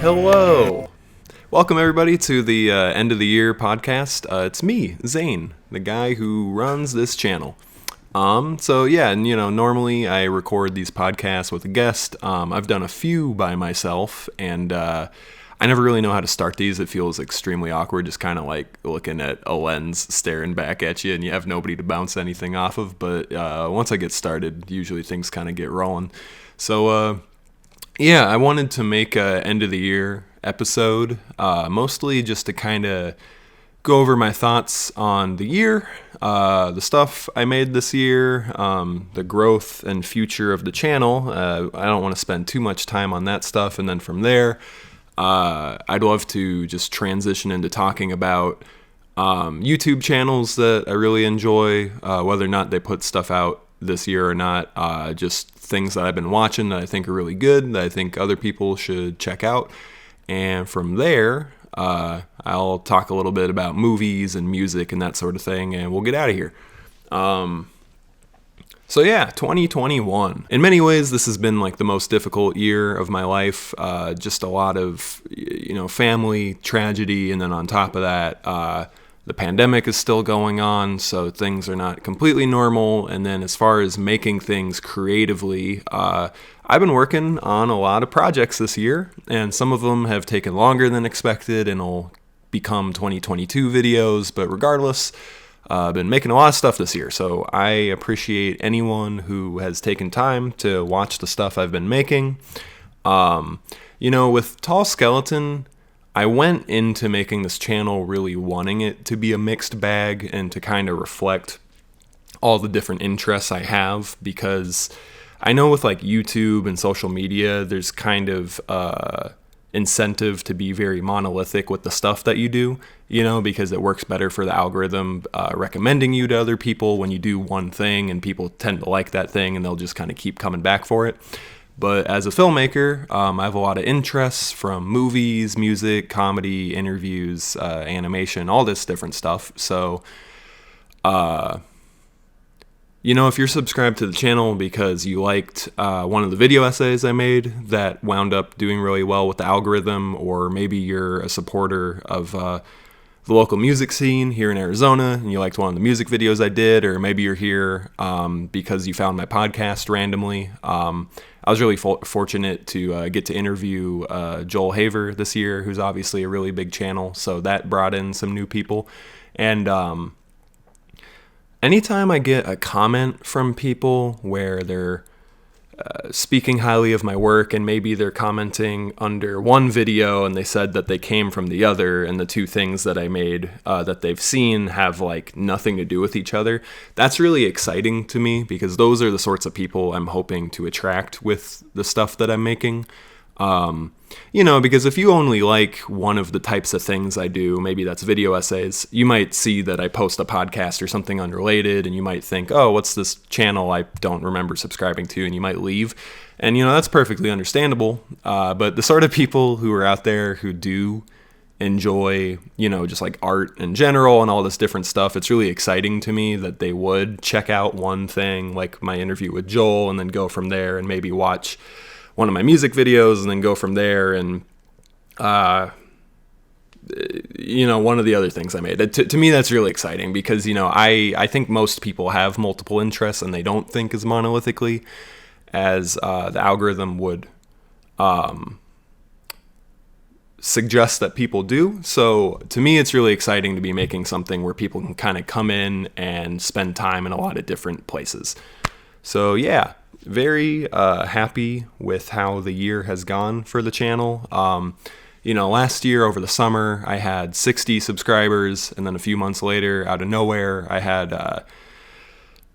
Hello! Welcome everybody to the end of the year podcast. It's me, Zane, the guy who runs this channel. Normally I record these podcasts with a guest. I've done a few by myself, and I never really know how to start these. It feels extremely awkward, just kind of like looking at a lens staring back at you, and you have nobody to bounce anything off of. But once I get started, usually things kind of get rolling. So, I wanted to make a end of the year episode, mostly just to kind of go over my thoughts on the year, the stuff I made this year, the growth and future of the channel. I don't want to spend too much time on that stuff, and then from there, I'd love to just transition into talking about YouTube channels that I really enjoy, whether or not they put stuff out this year or not, just things that I've been watching that I think are really good, that I think other people should check out. And from there, I'll talk a little bit about movies and music and that sort of thing, and we'll get out of here. 2021. In many ways, this has been like the most difficult year of my life. Just a lot of, family tragedy, and then on top of that, the pandemic is still going on, so things are not completely normal. And then as far as making things creatively, I've been working on a lot of projects this year, and some of them have taken longer than expected and will become 2022 videos. But regardless, I've been making a lot of stuff this year, so I appreciate anyone who has taken time to watch the stuff I've been making. With Tall Skeleton, I went into making this channel really wanting it to be a mixed bag and to kind of reflect all the different interests I have, because I know with like YouTube and social media, there's kind of incentive to be very monolithic with the stuff that you do, because it works better for the algorithm recommending you to other people when you do one thing, and people tend to like that thing and they'll just kind of keep coming back for it. But as a filmmaker, I have a lot of interests from movies, music, comedy, interviews, animation, all this different stuff. So, if you're subscribed to the channel because you liked one of the video essays I made that wound up doing really well with the algorithm, or maybe you're a supporter of the local music scene here in Arizona and you liked one of the music videos I did, or maybe you're here because you found my podcast randomly. I was really fortunate to get to interview Joel Haver this year, who's obviously a really big channel, so that brought in some new people. And anytime I get a comment from people where they're speaking highly of my work, and maybe they're commenting under one video and they said that they came from the other, and the two things that I made that they've seen have like nothing to do with each other, that's really exciting to me, because those are the sorts of people I'm hoping to attract with the stuff that I'm making. Because if you only like one of the types of things I do, maybe that's video essays, you might see that I post a podcast or something unrelated, and you might think, oh, what's this channel I don't remember subscribing to, and you might leave. And, that's perfectly understandable. But the sort of people who are out there who do enjoy, just like art in general and all this different stuff, it's really exciting to me that they would check out one thing, like my interview with Joel, and then go from there and maybe watch one of my music videos and then go from there, and one of the other things I made. To me, that's really exciting, because I think most people have multiple interests and they don't think as monolithically as the algorithm would suggest that people do. So to me, it's really exciting to be making something where people can kind of come in and spend time in a lot of different places. So yeah, very happy with how the year has gone for the channel. Last year over the summer, I had 60 subscribers, and then a few months later, out of nowhere, I had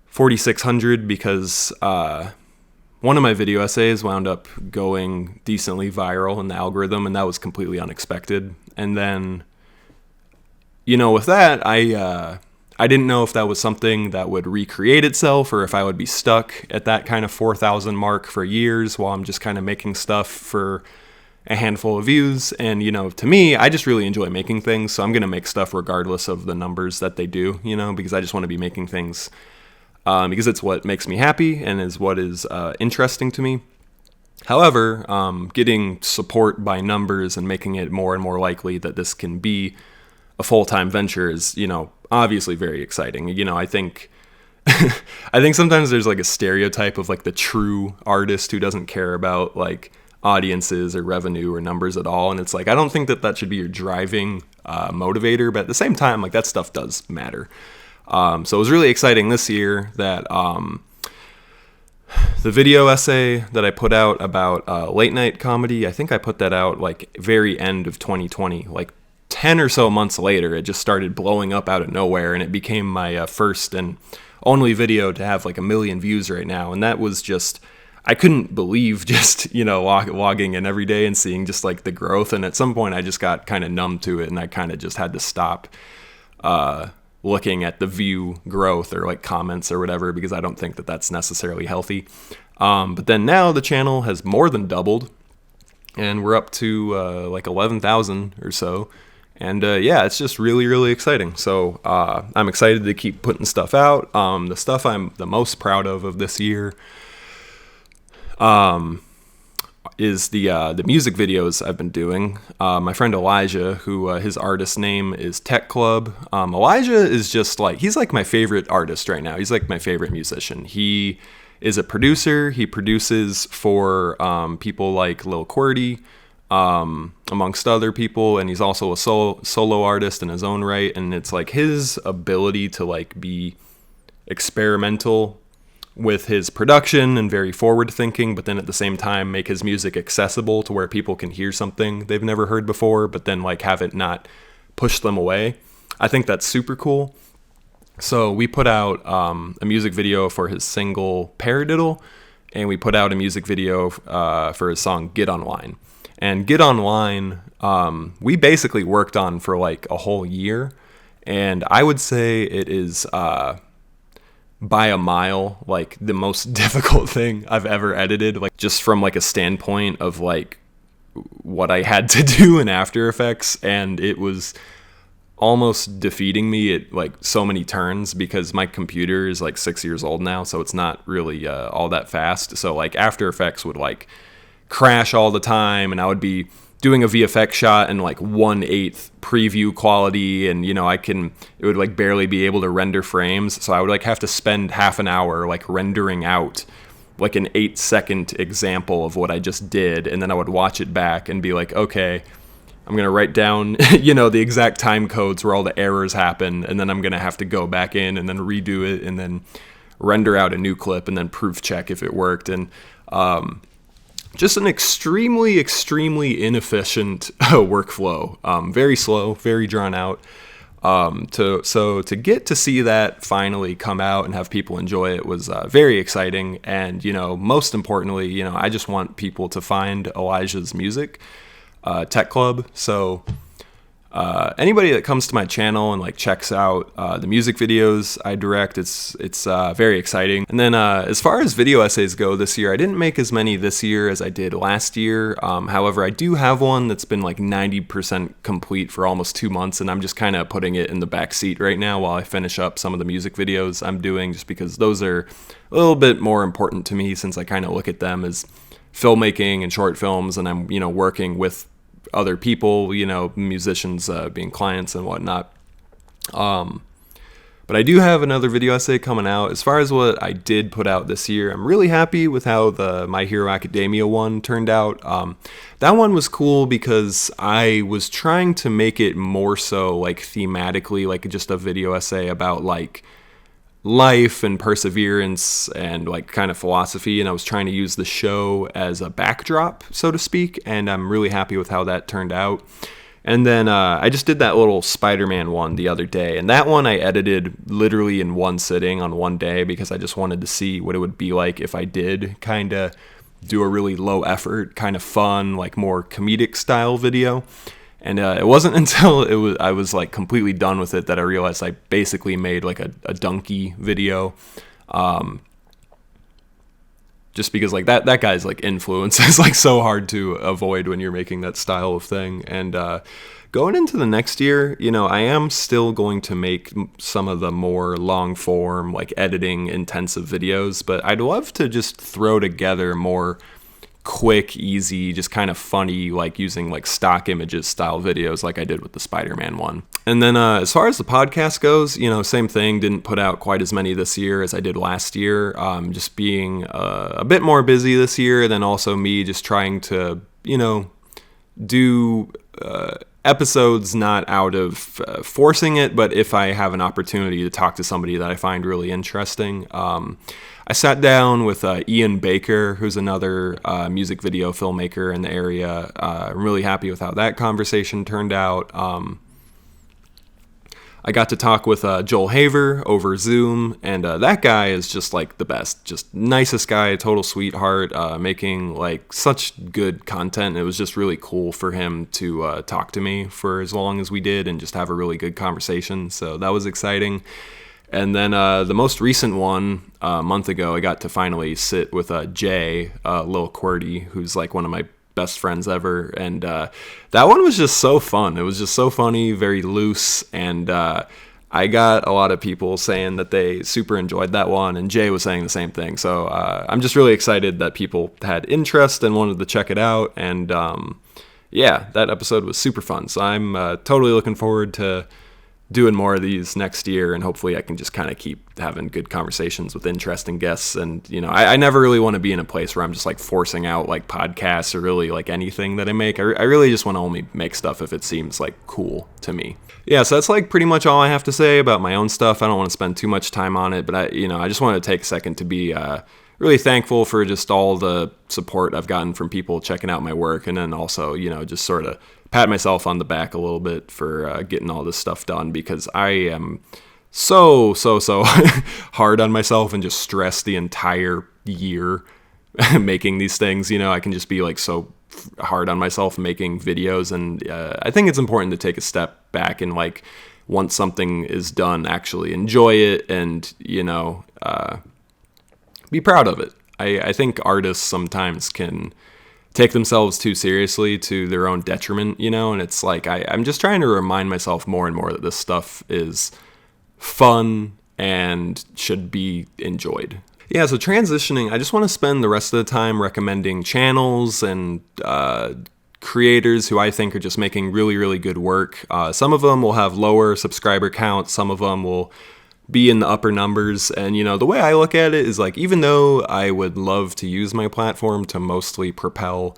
4,600, because one of my video essays wound up going decently viral in the algorithm, and that was completely unexpected. And then, with that, I didn't know if that was something that would recreate itself, or if I would be stuck at that kind of 4,000 mark for years while I'm just kind of making stuff for a handful of views. And, to me, I just really enjoy making things, so I'm going to make stuff regardless of the numbers that they do, because I just want to be making things because it's what makes me happy and is what is interesting to me. However, getting support by numbers and making it more and more likely that this can be a full-time venture is, obviously very exciting. I think I think sometimes there's like a stereotype of like the true artist who doesn't care about like audiences or revenue or numbers at all, and it's like I don't think that should be your driving motivator, but at the same time, like that stuff does matter. So it was really exciting this year that the video essay that I put out about late night comedy, I think I put that out like very end of 2020, like 10 or so months later. It just started blowing up out of nowhere, and it became my first and only video to have like 1 million views right now. And that was just, I couldn't believe just, logging in every day and seeing just like the growth. And at some point I just got kind of numb to it, and I kind of just had to stop looking at the view growth or like comments or whatever, because I don't think that that's necessarily healthy. But then now the channel has more than doubled, and we're up to like 11,000 or so. And yeah, it's just really, really exciting. So I'm excited to keep putting stuff out. The stuff I'm the most proud of this year is the music videos I've been doing. My friend Elijah, who his artist name is Tech Club. Elijah is just like, he's like my favorite artist right now. He's like my favorite musician. He is a producer. He produces for people like Lil Qwerty, amongst other people, and he's also a solo artist in his own right. And it's like his ability to like be experimental with his production and very forward thinking, but then at the same time make his music accessible to where people can hear something they've never heard before, but then like have it not push them away. I think that's super cool. So we put out a music video for his single Paradiddle, and we put out a music video for his song Get Online. And Get Online, we basically worked on for like a whole year. And I would say it is, by a mile, like the most difficult thing I've ever edited. Like just from like a standpoint of like what I had to do in After Effects. And it was almost defeating me at like so many turns, because my computer is like 6 years old now. So it's not really all that fast. So like After Effects would like crash all the time, and I would be doing a VFX shot in like 1/8 preview quality, and it would like barely be able to render frames, so I would like have to spend half an hour like rendering out like an 8-second example of what I just did, and then I would watch it back and be like, okay, I'm gonna write down the exact time codes where all the errors happen, and then I'm gonna have to go back in and then redo it and then render out a new clip and then proof check if it worked. And just an extremely, extremely inefficient workflow. Very slow, very drawn out. So to get to see that finally come out and have people enjoy it was very exciting. And, most importantly, I just want people to find Elijah's music, Tech Club. So anybody that comes to my channel and like checks out the music videos I direct, it's very exciting. And then as far as video essays go this year, I didn't make as many this year as I did last year. However, I do have one that's been like 90% complete for almost 2 months, and I'm just kind of putting it in the back seat right now while I finish up some of the music videos I'm doing, just because those are a little bit more important to me, since I kind of look at them as filmmaking and short films, and I'm working with other people, musicians being clients and whatnot. But I do have another video essay coming out. As far as what I did put out this year, I'm really happy with how the My Hero Academia one turned out. That one was cool because I was trying to make it more so like thematically, like just a video essay about like life and perseverance and like kind of philosophy, and I was trying to use the show as a backdrop, so to speak, and I'm really happy with how that turned out. And then I just did that little Spider-Man one the other day, and that one I edited literally in one sitting on one day, because I just wanted to see what it would be like if I did kind of do a really low effort, kind of fun, like more comedic style video. And it wasn't until I was like completely done with it that I realized I basically made like a donkey video. Just because like that guy's like influence is like so hard to avoid when you're making that style of thing. And going into the next year, I am still going to make some of the more long form, like editing intensive videos, but I'd love to just throw together more quick, easy, just kind of funny, like using like stock images style videos like I did with the Spider-Man one. And then as far as the podcast goes, same thing, didn't put out quite as many this year as I did last year. Just being a bit more busy this year, then also me just trying to, do episodes not out of forcing it, but if I have an opportunity to talk to somebody that I find really interesting. I sat down with Ian Baker, who's another music video filmmaker in the area. I'm really happy with how that conversation turned out. I got to talk with Joel Haver over Zoom, and that guy is just like the best, just nicest guy, total sweetheart, making like such good content. It was just really cool for him to talk to me for as long as we did and just have a really good conversation. So that was exciting. And then the most recent one, a month ago, I got to finally sit with Jay, Lil Qwerty, who's like one of my best friends ever. And that one was just so fun. It was just so funny, very loose. And I got a lot of people saying that they super enjoyed that one. And Jay was saying the same thing. So I'm just really excited that people had interest and wanted to check it out. And yeah, that episode was super fun. So I'm totally looking forward to doing more of these next year, and hopefully I can just kind of keep having good conversations with interesting guests. And I never really want to be in a place where I'm just like forcing out like podcasts or really like anything that I make. I really just want to only make stuff if it seems like cool to me. Yeah, so that's like pretty much all I have to say about my own stuff. I don't want to spend too much time on it, but I just want to take a second to be really thankful for just all the support I've gotten from people checking out my work, and then also just sort of pat myself on the back a little bit for getting all this stuff done, because I am so hard on myself and just stressed the entire year making these things. I can just be like so hard on myself making videos, and I think it's important to take a step back and like once something is done, actually enjoy it and be proud of it. I think artists sometimes can take themselves too seriously to their own detriment, and it's like I'm just trying to remind myself more and more that this stuff is fun and should be enjoyed. Yeah, so transitioning, I just want to spend the rest of the time recommending channels and creators who I think are just making really, really good work. Some of them will have lower subscriber counts, some of them will be in the upper numbers. And, the way I look at it is like, even though I would love to use my platform to mostly propel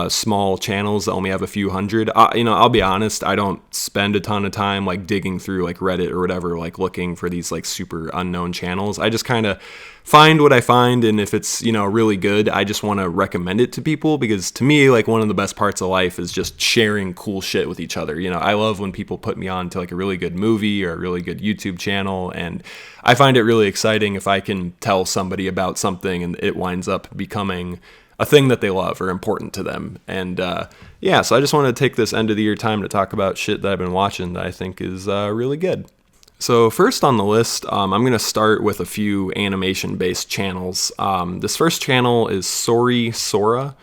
small channels that only have a few hundred, I'll be honest, I don't spend a ton of time like digging through like Reddit or whatever, like looking for these like super unknown channels. I just kind of find what I find, and if it's really good, I just want to recommend it to people, because to me, like, one of the best parts of life is just sharing cool shit with each other. I love when people put me on to like a really good movie or a really good YouTube channel, and I find it really exciting if I can tell somebody about something and it winds up becoming a thing that they love or important to them. And yeah, so I just want to take this end of the year time to talk about shit that I've been watching that I think is really good. So first on the list, I'm going to start with a few animation-based channels. This first channel is Sorry Sora.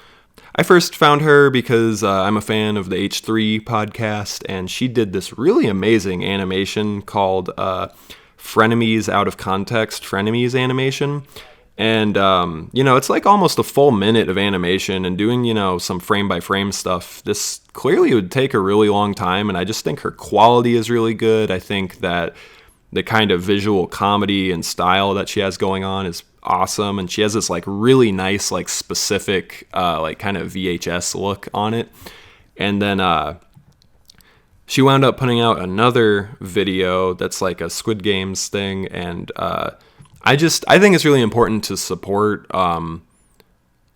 I first found her because I'm a fan of the H3 podcast, and she did this really amazing animation called Frenemies Out of Context, Frenemies animation. And, it's like almost a full minute of animation, and doing, some frame-by-frame stuff. This clearly would take a really long time, and I just think her quality is really good. I think that the kind of visual comedy and style that she has going on is awesome, and she has this, like, really nice, like, specific, like, kind of VHS look on it. And then, she wound up putting out another video that's like a Squid Games thing, and, I think it's really important to support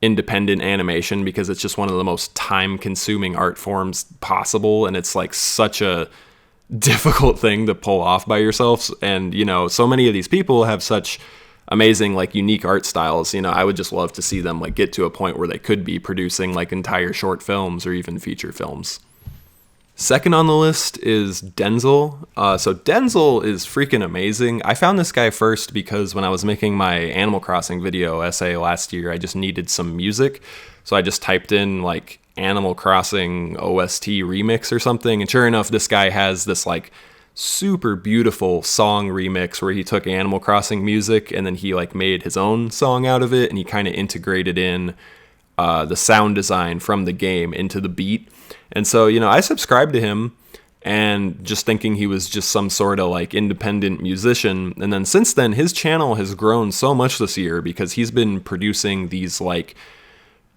independent animation, because it's just one of the most time-consuming art forms possible, and it's like such a difficult thing to pull off by yourself. And so many of these people have such amazing, like, unique art styles. I would just love to see them like get to a point where they could be producing like entire short films or even feature films. Second on the list is Denzel. So Denzel is freaking amazing. I found this guy first because when I was making my Animal Crossing video essay last year, I just needed some music. So I just typed in like Animal Crossing OST remix or something. And sure enough, this guy has this like super beautiful song remix where he took Animal Crossing music and then he like made his own song out of it, and he kind of integrated in the sound design from the game into the beat. And so, I subscribed to him and just thinking he was just some sort of like independent musician. And then since then, his channel has grown so much this year because he's been producing these like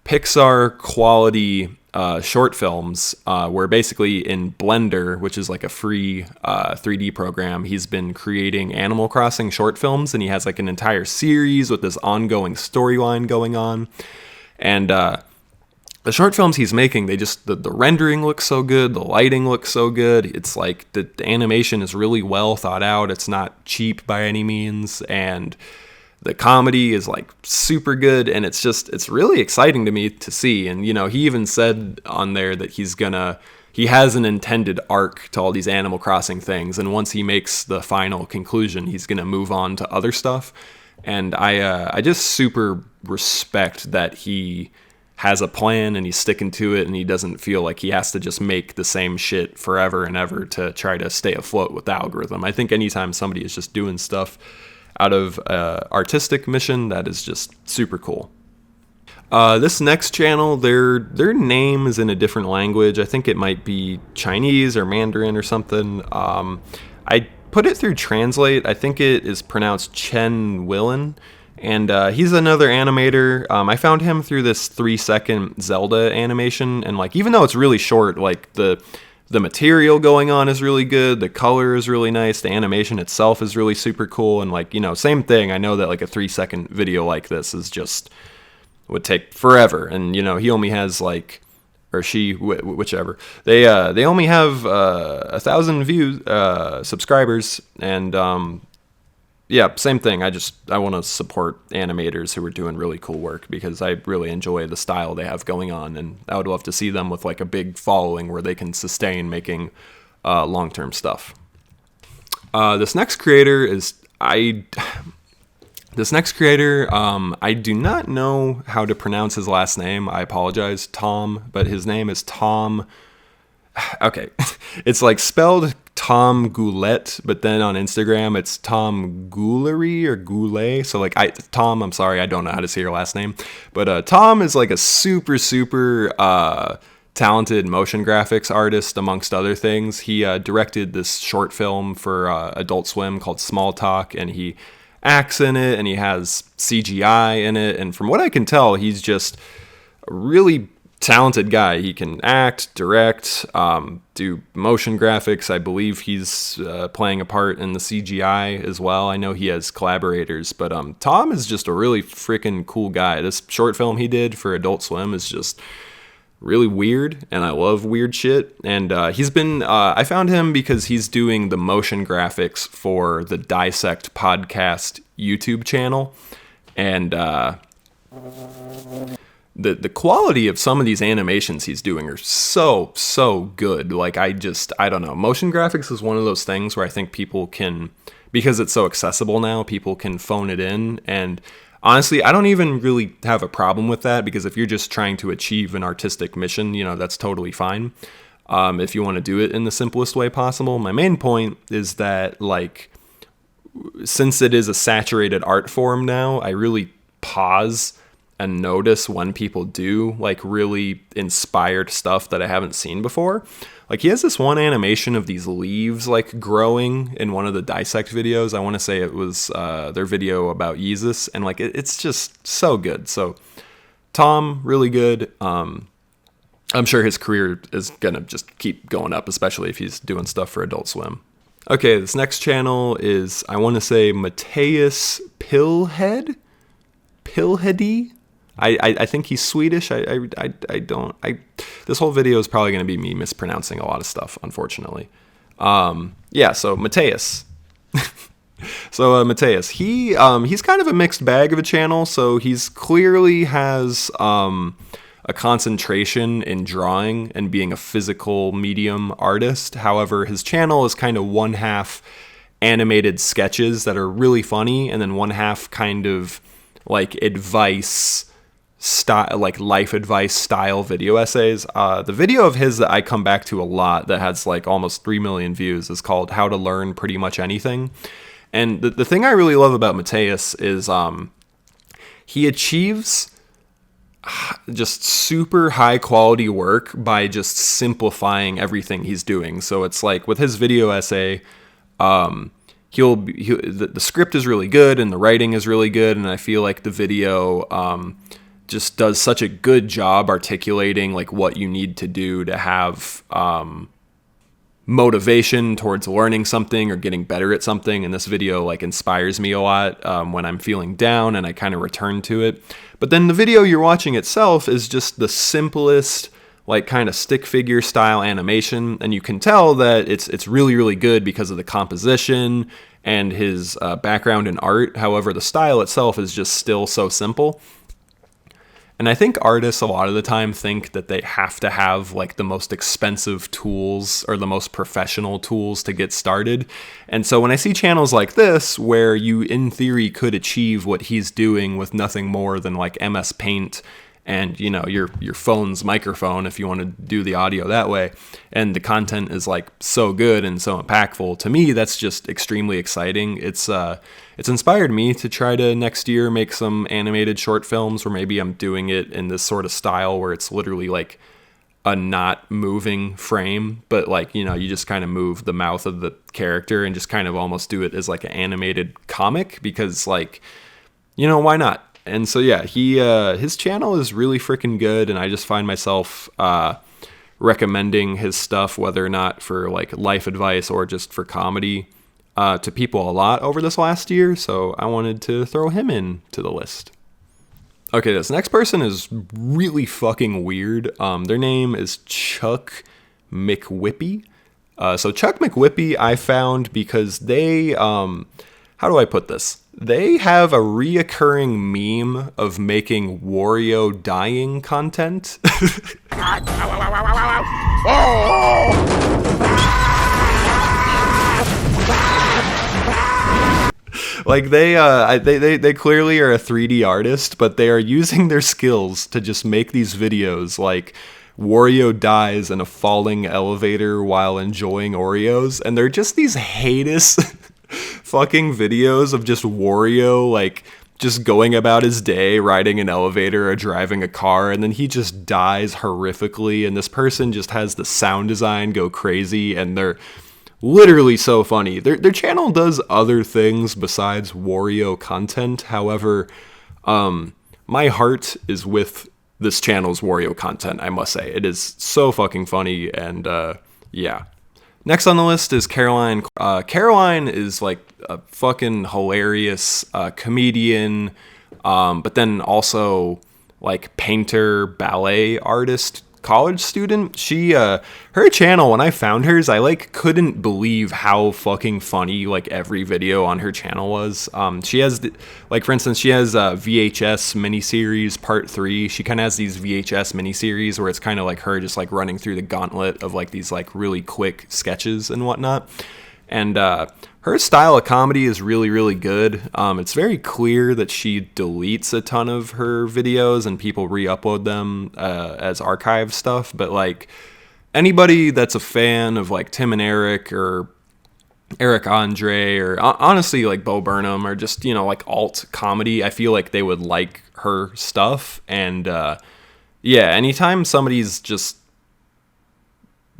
Pixar quality short films where basically in Blender, which is like a free 3D program, he's been creating Animal Crossing short films, and he has like an entire series with this ongoing storyline going on. And the short films he's making, the rendering looks so good, the lighting looks so good. It's like the animation is really well thought out. It's not cheap by any means, and the comedy is like super good, and it's really exciting to me to see. And he even said on there that he has an intended arc to all these Animal Crossing things, and once he makes the final conclusion, he's gonna move on to other stuff. And I just super respect that he has a plan and he's sticking to it, and he doesn't feel like he has to just make the same shit forever and ever to try to stay afloat with the algorithm. I think anytime somebody is just doing stuff out of artistic mission, that is just super cool. This next channel, their name is in a different language. I think it might be Chinese or Mandarin or something. I put it through Translate. I think it is pronounced Chen Willen, and he's another animator. I found him through this 3-second Zelda animation, and like even though it's really short, like the material going on is really good, the color is really nice, the animation itself is really super cool, and like same thing. I know that like a 3-second video like this would take forever, and he only has like, or she, whichever, they only have 1,000 views, subscribers, and yeah, same thing. I want to support animators who are doing really cool work because I really enjoy the style they have going on, and I would love to see them with like a big following where they can sustain making long-term stuff. This next creator, I do not know how to pronounce his last name. I apologize, Tom, but his name is Tom. Okay, it's like spelled Tom Goulet, but then on Instagram it's Tom Goulery or Goulet. So like Tom, I'm sorry, I don't know how to say your last name, but Tom is like a super talented motion graphics artist amongst other things. He directed this short film for Adult Swim called Small Talk, and he acts in it, and he has CGI in it, and from what I can tell, he's just a really talented guy. He can act, direct, do motion graphics. I believe he's playing a part in the CGI as well. I know he has collaborators, but Tom is just a really freaking cool guy. This short film he did for Adult Swim is just really weird, and I love weird shit. And he's been, I found him because he's doing the motion graphics for the Dissect podcast YouTube channel, and the quality of some of these animations he's doing are so good. Like I don't know. Motion graphics is one of those things where I think people can, because it's so accessible now, people can phone it in. And honestly, I don't even really have a problem with that, because if you're just trying to achieve an artistic mission, that's totally fine. If you want to do it in the simplest way possible. My main point is that, like, since it is a saturated art form now, I really pause and notice when people do like really inspired stuff that I haven't seen before. Like he has this one animation of these leaves like growing in one of the Dissect videos. I want to say it was their video about Yeezus, and like it's just so good. So Tom, really good. I'm sure his career is gonna just keep going up, especially if he's doing stuff for Adult Swim. Okay, this next channel is, I want to say, Mateus Pillheady. I think he's Swedish. This whole video is probably going to be me mispronouncing a lot of stuff, unfortunately. So Mateus. Mateus, he's kind of a mixed bag of a channel. So he's clearly has a concentration in drawing and being a physical medium artist. However, his channel is kind of one half animated sketches that are really funny, and then one half kind of like advice style, like life advice style video essays. The video of his that I come back to a lot that has like almost 3 million views is called How to Learn Pretty Much Anything. And the thing I really love about Mateus is he achieves just super high quality work by just simplifying everything he's doing. So it's like with his video essay, the script is really good and the writing is really good, and I feel like the video just does such a good job articulating like what you need to do to have motivation towards learning something or getting better at something. And this video like inspires me a lot when I'm feeling down, and I kind of return to it. But then the video you're watching itself is just the simplest, like kind of stick figure style animation, and you can tell that it's really, really good because of the composition and his background in art. However, the style itself is just still so simple. And I think artists a lot of the time think that they have to have like the most expensive tools or the most professional tools to get started. And so when I see channels like this, where you in theory could achieve what he's doing with nothing more than like MS Paint and, you know, your phone's microphone, if you want to do the audio that way, and the content is like so good and so impactful, to me that's just extremely exciting. It's inspired me to try to next year make some animated short films where maybe I'm doing it in this sort of style where it's literally like a not moving frame, but like, you know, you just kind of move the mouth of the character and just kind of almost do it as like an animated comic, because like, you know, why not? And so, yeah, his channel is really freaking good, and I just find myself recommending his stuff, whether or not for like life advice or just for comedy, to people a lot over this last year. So I wanted to throw him into the list. Okay, this next person is really fucking weird. Their name is Chuck McWhippy. So Chuck McWhippy I found because they, how do I put this? They have a reoccurring meme of making Wario dying content. Like they clearly are a 3D artist, but they are using their skills to just make these videos like Wario dies in a falling elevator while enjoying Oreos, and they're just these heinous fucking videos of just Wario like just going about his day, riding an elevator or driving a car, and then he just dies horrifically, and this person just has the sound design go crazy, and they're literally so funny. Their channel does other things besides Wario content. However, my heart is with this channel's Wario content, I must say. It is so fucking funny, and yeah. Next on the list is Caroline. Caroline is like a fucking hilarious comedian, but then also like painter, ballet artist, college student. She her channel, when I found hers, I like couldn't believe how fucking funny like every video on her channel was. She has like, for instance, she has VHS miniseries part 3. She kind of has these VHS miniseries where it's kind of like her just like running through the gauntlet of like these like really quick sketches and whatnot. And her style of comedy is really, really good. It's very clear that she deletes a ton of her videos and people re-upload them as archive stuff. But like anybody that's a fan of like Tim and Eric or Eric Andre or honestly like Bo Burnham or just, you know, like alt comedy, I feel like they would like her stuff. And yeah, anytime somebody's just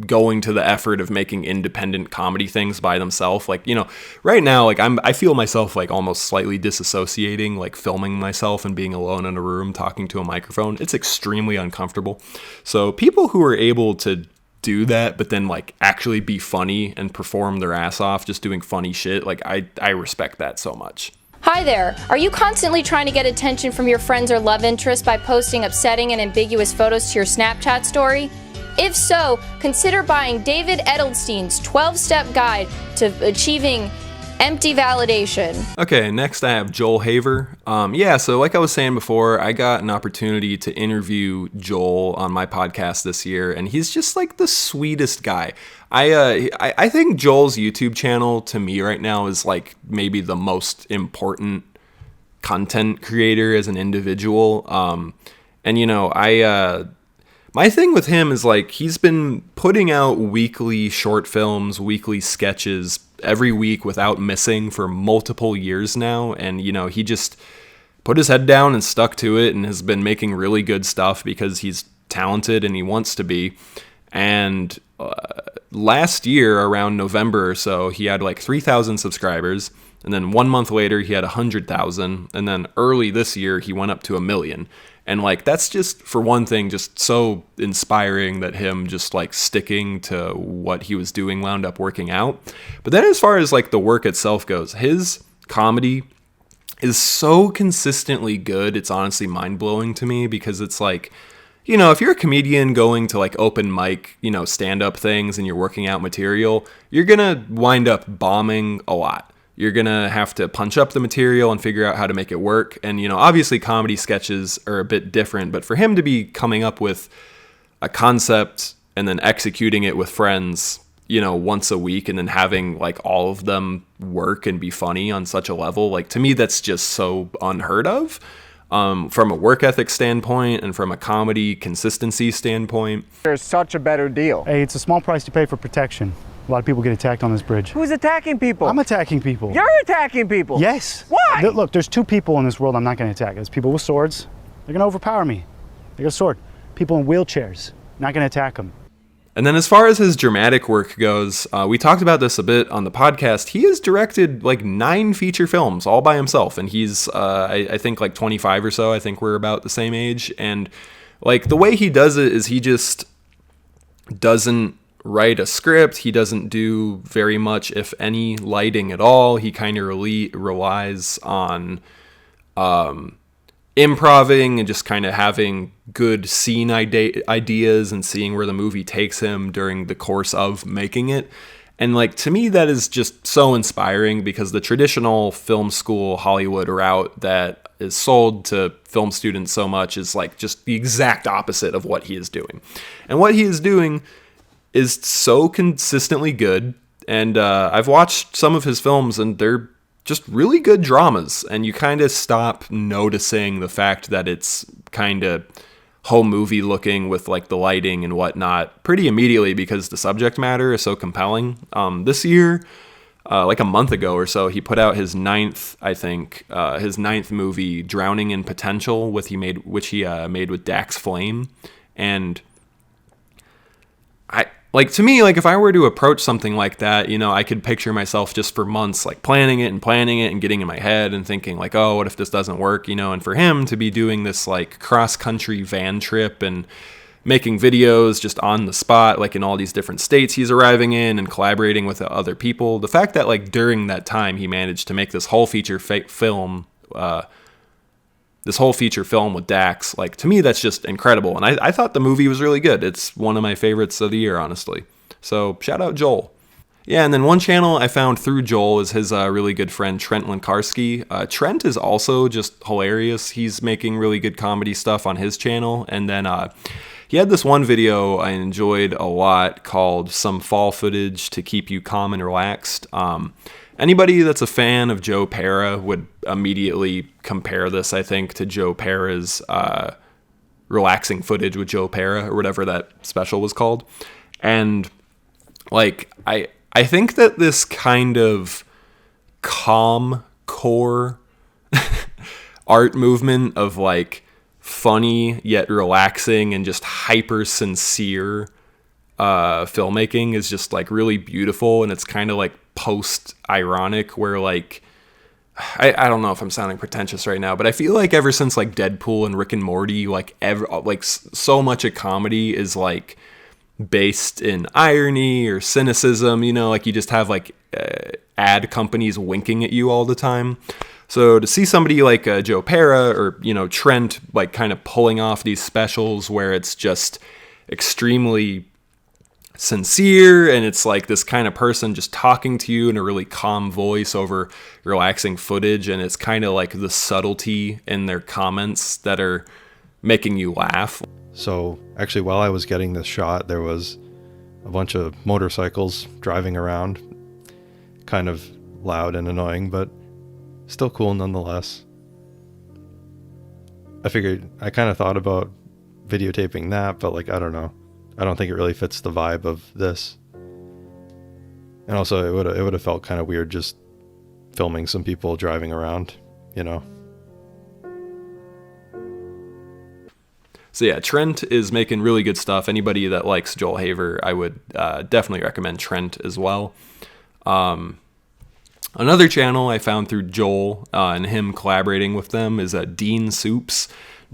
going to the effort of making independent comedy things by themselves, like, you know, right now, like I feel myself like almost slightly disassociating, like filming myself and being alone in a room talking to a microphone. It's extremely uncomfortable. So people who are able to do that but then like actually be funny and perform their ass off just doing funny shit, like I respect that so much. Hi there. Are you constantly trying to get attention from your friends or love interests by posting upsetting and ambiguous photos to your Snapchat story? If so, consider buying David Edelstein's 12-step guide to achieving empty validation. Okay, next I have Joel Haver. Yeah, so like I was saying before, I got an opportunity to interview Joel on my podcast this year, and he's just like the sweetest guy. I think Joel's YouTube channel to me right now is like maybe the most important content creator as an individual. And you know, my thing with him is like he's been putting out weekly short films, weekly sketches every week without missing for multiple years now. And, you know, he just put his head down and stuck to it and has been making really good stuff because he's talented and he wants to be. And last year, around November or so, he had like 3,000 subscribers. And then 1 month later, he had 100,000. And then early this year, he went up to 1 million. And like, that's just, for one thing, just so inspiring that him just like sticking to what he was doing wound up working out. But then as far as like the work itself goes, his comedy is so consistently good. It's honestly mind blowing to me because it's like, you know, if you're a comedian going to like open mic, you know, stand up things and you're working out material, you're going to wind up bombing a lot. You're going to have to punch up the material and figure out how to make it work. And, you know, obviously comedy sketches are a bit different, but for him to be coming up with a concept and then executing it with friends, you know, once a week and then having like all of them work and be funny on such a level, like to me, that's just so unheard of. From a work ethic standpoint and from a comedy consistency standpoint. There's such a better deal. Hey, it's a small price to pay for protection. A lot of people get attacked on this bridge. Who's attacking people? I'm attacking people. You're attacking people? Yes. Why? Look, there's two people in this world I'm not going to attack. There's people with swords. They're going to overpower me. They got a sword. People in wheelchairs. Not going to attack them. And then as far as his dramatic work goes, we talked about this a bit on the podcast. He has directed like 9 feature films all by himself. And he's, I think, like 25 or so. I think we're about the same age. And like the way he does it is he just doesn't write a script. He doesn't do very much, if any, lighting at all. He kind of relies on improving and just kind of having good scene ideas and seeing where the movie takes him during the course of making it. And like, to me, that is just so inspiring because the traditional film school Hollywood route that is sold to film students so much is like just the exact opposite of what he is doing. And what he is doing is so consistently good. And I've watched some of his films and they're just really good dramas. And you kind of stop noticing the fact that it's kind of home movie looking with like the lighting and whatnot pretty immediately because the subject matter is so compelling. This year, like a month ago or so, he put out his ninth movie, Drowning in Potential, which he made with Dax Flame. And to me, like if I were to approach something like that, you know, I could picture myself just for months, like planning it and getting in my head and thinking like, oh, what if this doesn't work, you know? And for him to be doing this like cross country van trip and making videos just on the spot, like in all these different states he's arriving in and collaborating with other people, the fact that like during that time he managed to make this whole feature film with Dax, like to me, that's just incredible. And I thought the movie was really good. It's one of my favorites of the year, honestly. So shout out Joel. Yeah, and then one channel I found through Joel is his really good friend, Trent Lenkarski. Trent is also just hilarious. He's making really good comedy stuff on his channel. And then he had this one video I enjoyed a lot called Some Fall Footage to Keep You Calm and Relaxed. Anybody that's a fan of Joe Pera would immediately compare this, I think, to Joe Pera's Relaxing Footage with Joe Pera, or whatever that special was called. And like, I think that this kind of calm core art movement of like funny yet relaxing and just hyper sincere filmmaking is just like really beautiful. And it's kind of like post-ironic where like I don't know if I'm sounding pretentious right now, but I feel like ever since like Deadpool and Rick and Morty, like so much of comedy is like based in irony or cynicism, you know, like you just have like ad companies winking at you all the time. So to see somebody like Joe Pera or, you know, Trent like kind of pulling off these specials where it's just extremely sincere and it's like this kind of person just talking to you in a really calm voice over relaxing footage, and it's kind of like the subtlety in their comments that are making you laugh. So actually, while I was getting this shot, there was a bunch of motorcycles driving around, kind of loud and annoying, but still cool nonetheless. I kind of thought about videotaping that, but like, I don't know. I don't think it really fits the vibe of this. And also it would have felt kind of weird just filming some people driving around, you know. So yeah, Trent is making really good stuff. Anybody that likes Joel Haver, I would definitely recommend Trent as well. Another channel I found through Joel and him collaborating with them is Dean Soups.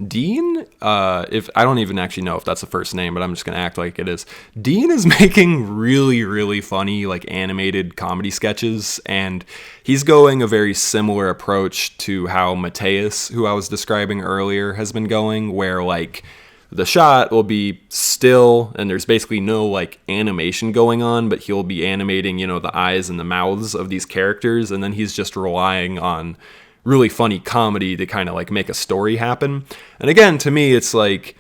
Dean, if I don't even actually know if that's the first name, but I'm just gonna act like it is. Dean is making really, really funny, like, animated comedy sketches, and he's going a very similar approach to how Mateus, who I was describing earlier, has been going, where, like, the shot will be still and there's basically no, like, animation going on, but he'll be animating, you know, the eyes and the mouths of these characters, and then he's just relying on really funny comedy to kind of, like, make a story happen. And again, to me, it's like,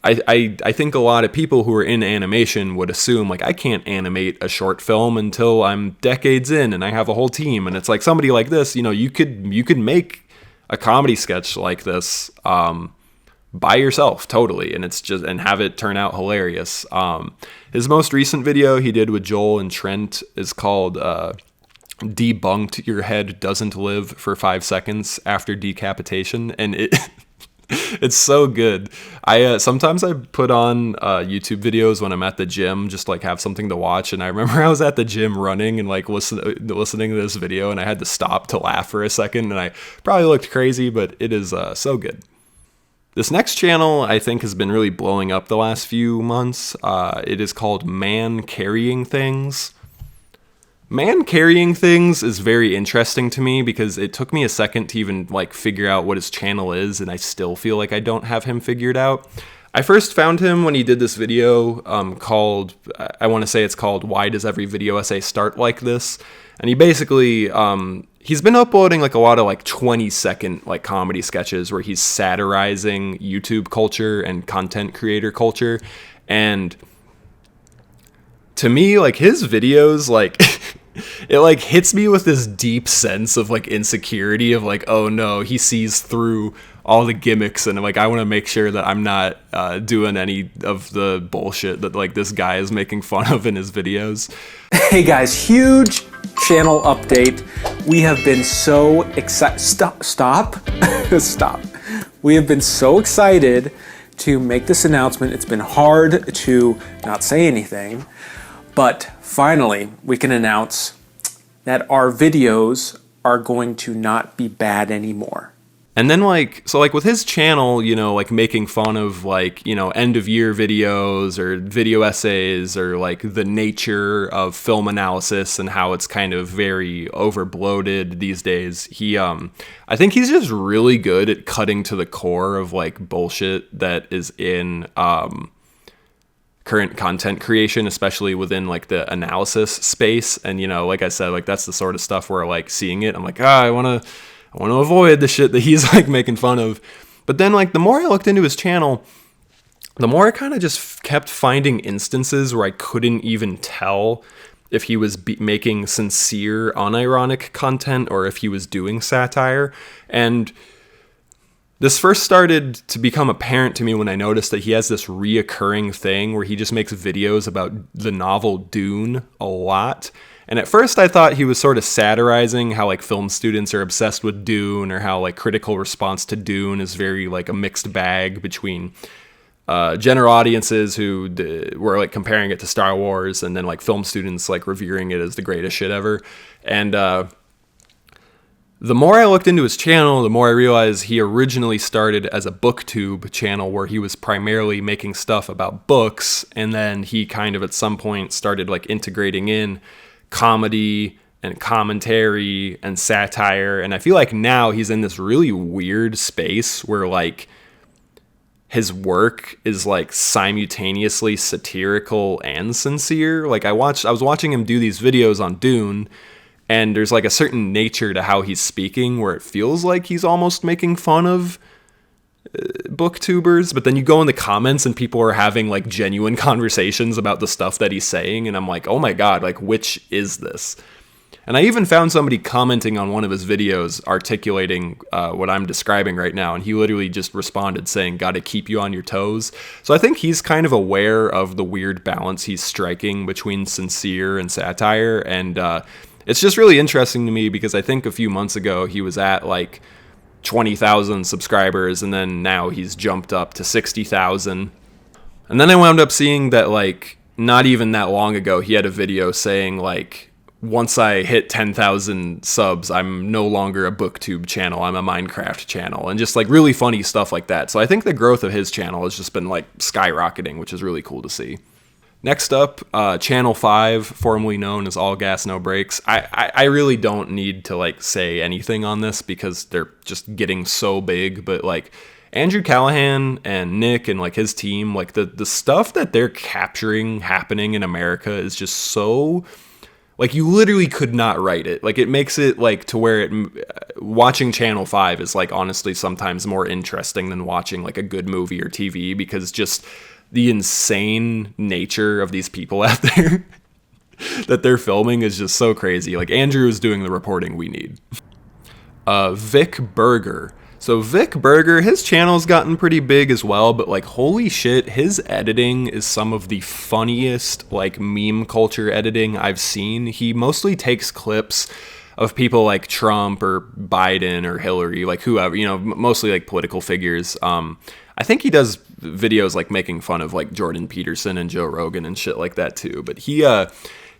I think a lot of people who are in animation would assume, like, I can't animate a short film until I'm decades in and I have a whole team. And it's like, somebody like this, you know, you could make a comedy sketch like this by yourself, totally, and it's just, and have it turn out hilarious. His most recent video he did with Joel and Trent is called Debunked Your Head Doesn't Live for 5 Seconds After Decapitation, and it's so good. I sometimes I put on YouTube videos when I'm at the gym, just like have something to watch. And I remember I was at the gym running and like listening to this video, and I had to stop to laugh for a second, and I probably looked crazy, but it is so good. This next channel I think has been really blowing up the last few months. It is called Man Carrying Things. Man Carrying Things is very interesting to me because it took me a second to even, like, figure out what his channel is, and I still feel like I don't have him figured out. I first found him when he did this video called, I want to say it's called Why Does Every Video Essay Start Like This? And he basically, he's been uploading like a lot of like 20-second like comedy sketches where he's satirizing YouTube culture and content creator culture. And to me, like, his videos, like, it like hits me with this deep sense of like insecurity of like, oh no, he sees through all the gimmicks, and like, I want to make sure that I'm not doing any of the bullshit that like this guy is making fun of in his videos. Hey guys, huge channel update. We have been so excited. Stop. Stop. We have been so excited to make this announcement. It's been hard to not say anything, but finally we can announce that our videos are going to not be bad anymore. And then, like, so, like, with his channel, you know, like, making fun of, like, you know, end-of-year videos or video essays or, like, the nature of film analysis and how it's kind of very overbloated these days, he, I think he's just really good at cutting to the core of, like, bullshit that is in current content creation, especially within, like, the analysis space. And, you know, like I said, like, that's the sort of stuff where, like, seeing it, I'm like, I want to avoid the shit that he's like making fun of. But then, like, the more I looked into his channel, the more I kind of just kept finding instances where I couldn't even tell if he was making sincere, unironic content or if he was doing satire. And this first started to become apparent to me when I noticed that he has this reoccurring thing where he just makes videos about the novel Dune a lot. And at first I thought he was sort of satirizing how, like, film students are obsessed with Dune, or how, like, critical response to Dune is very, like, a mixed bag between general audiences who were, like, comparing it to Star Wars, and then, like, film students, like, revering it as the greatest shit ever. And the more I looked into his channel, the more I realized he originally started as a booktube channel where he was primarily making stuff about books, and then he kind of at some point started, like, integrating in comedy and commentary and satire. And I feel like now he's in this really weird space where, like, his work is, like, simultaneously satirical and sincere. Like, I was watching him do these videos on Dune, and there's, like, a certain nature to how he's speaking where it feels like he's almost making fun of booktubers, but then you go in the comments and people are having, like, genuine conversations about the stuff that he's saying, and I'm like, oh my god, like, which is this? And I even found somebody commenting on one of his videos articulating what I'm describing right now, and he literally just responded saying, gotta keep you on your toes. So I think he's kind of aware of the weird balance he's striking between sincere and satire, and it's just really interesting to me because I think a few months ago he was at, like, 20,000 subscribers, and then now he's jumped up to 60,000. And then I wound up seeing that, like, not even that long ago, he had a video saying, like, once I hit 10,000 subs, I'm no longer a booktube channel, I'm a Minecraft channel, and just like really funny stuff like that. So I think the growth of his channel has just been like skyrocketing, which is really cool to see. Next up, Channel 5, formerly known as All Gas No Brakes. I really don't need to like say anything on this because they're just getting so big, but like Andrew Callahan and Nick and like his team, like the stuff that they're capturing happening in America is just so, like, you literally could not write it. Like, it makes it like to where watching Channel 5 is like honestly sometimes more interesting than watching like a good movie or TV, because just the insane nature of these people out there that they're filming is just so crazy. Like, Andrew is doing the reporting we need. Vic Berger. So Vic Berger, his channel's gotten pretty big as well, but like, holy shit, his editing is some of the funniest like meme culture editing I've seen. He mostly takes clips of people like Trump or Biden or Hillary, like whoever, you know, mostly like political figures. I think he does videos like making fun of like Jordan Peterson and Joe Rogan and shit like that too. But he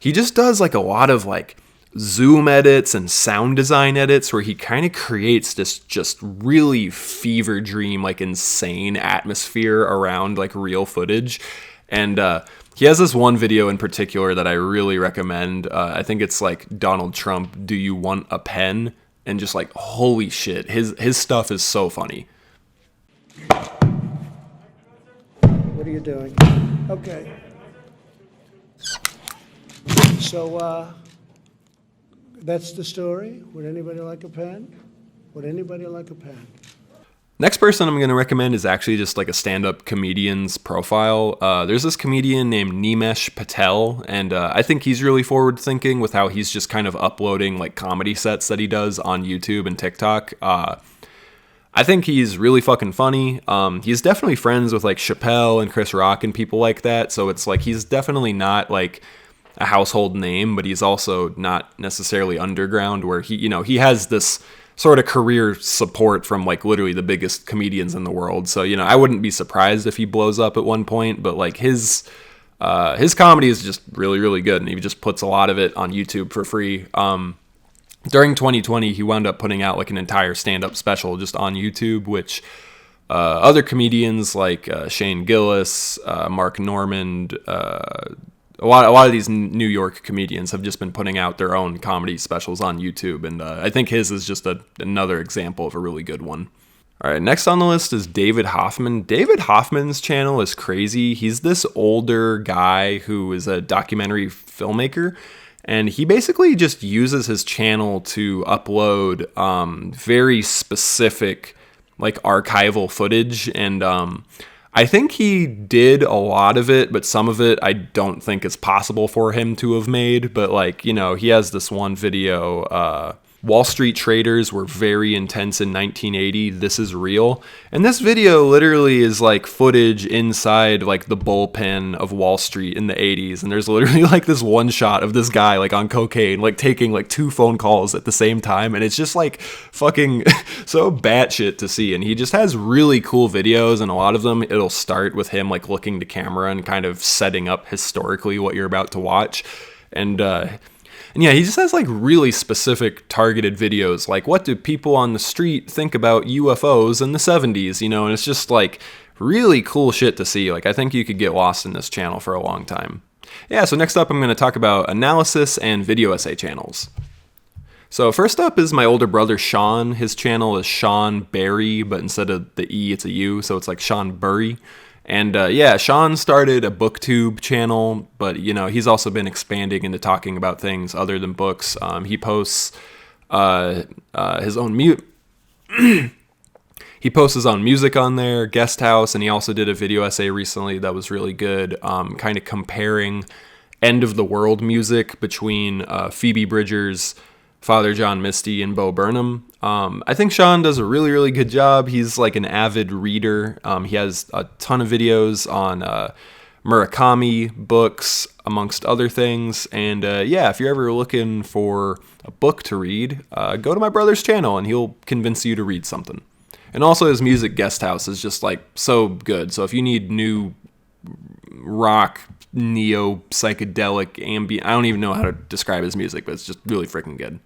just does like a lot of like zoom edits and sound design edits where he kind of creates this just really fever dream, like insane atmosphere around like real footage. And he has this one video in particular that I really recommend. I think it's like Donald Trump, do you want a pen? And just like, holy shit, his stuff is so funny. What are you doing? Okay. So, that's the story. Would anybody like a pen? Would anybody like a pen? Next person I'm going to recommend is actually just like a stand-up comedian's profile. There's this comedian named Nimesh Patel, and I think he's really forward-thinking with how he's just kind of uploading like comedy sets that he does on YouTube and TikTok. I think he's really fucking funny. He's definitely friends with like Chappelle and Chris Rock and people like that, so it's like he's definitely not like a household name, but he's also not necessarily underground, where he, you know, he has this sort of career support from like literally the biggest comedians in the world. So, you know, I wouldn't be surprised if he blows up at one point, but like his comedy is just really, really good. And he just puts a lot of it on YouTube for free. During 2020, he wound up putting out like an entire stand-up special just on YouTube, which other comedians like Shane Gillis, Mark Normand, a lot of these New York comedians have just been putting out their own comedy specials on YouTube, and I think his is just another example of a really good one. All right, next on the list is David Hoffman. David Hoffman's channel is crazy. He's this older guy who is a documentary filmmaker, and he basically just uses his channel to upload very specific like archival footage, and I think he did a lot of it, but some of it I don't think it's possible for him to have made. But like, you know, he has this one video, Wall Street traders were very intense in 1980. This is real. And this video literally is like footage inside like the bullpen of Wall Street in the 80s. And there's literally like this one shot of this guy like on cocaine, like taking like 2 phone calls at the same time. And it's just like fucking so batshit to see. And he just has really cool videos, and a lot of them, it'll start with him like looking to camera and kind of setting up historically what you're about to watch. And yeah, he just has like really specific targeted videos, like what do people on the street think about UFOs in the 70s, you know, and it's just like really cool shit to see. Like, I think you could get lost in this channel for a long time. Yeah, so next up I'm going to talk about analysis and video essay channels. So first up is my older brother Sean. His channel is Sean Berry, but instead of the E, it's a U, so it's like Sean Burry. And yeah, Sean started a booktube channel, but you know, he's also been expanding into talking about things other than books. He posts his own he posts his own music on there, Guest House, and he also did a video essay recently that was really good, kind of comparing end of the world music between Phoebe Bridgers, Father John Misty, and Bo Burnham. I think Sean does a really, really good job. He's like an avid reader. He has a ton of videos on Murakami books, amongst other things. And yeah, if you're ever looking for a book to read, go to my brother's channel and he'll convince you to read something. And also his music guest house is just like so good. So if you need new rock, neo, psychedelic, ambient, I don't even know how to describe his music, but it's just really freaking good.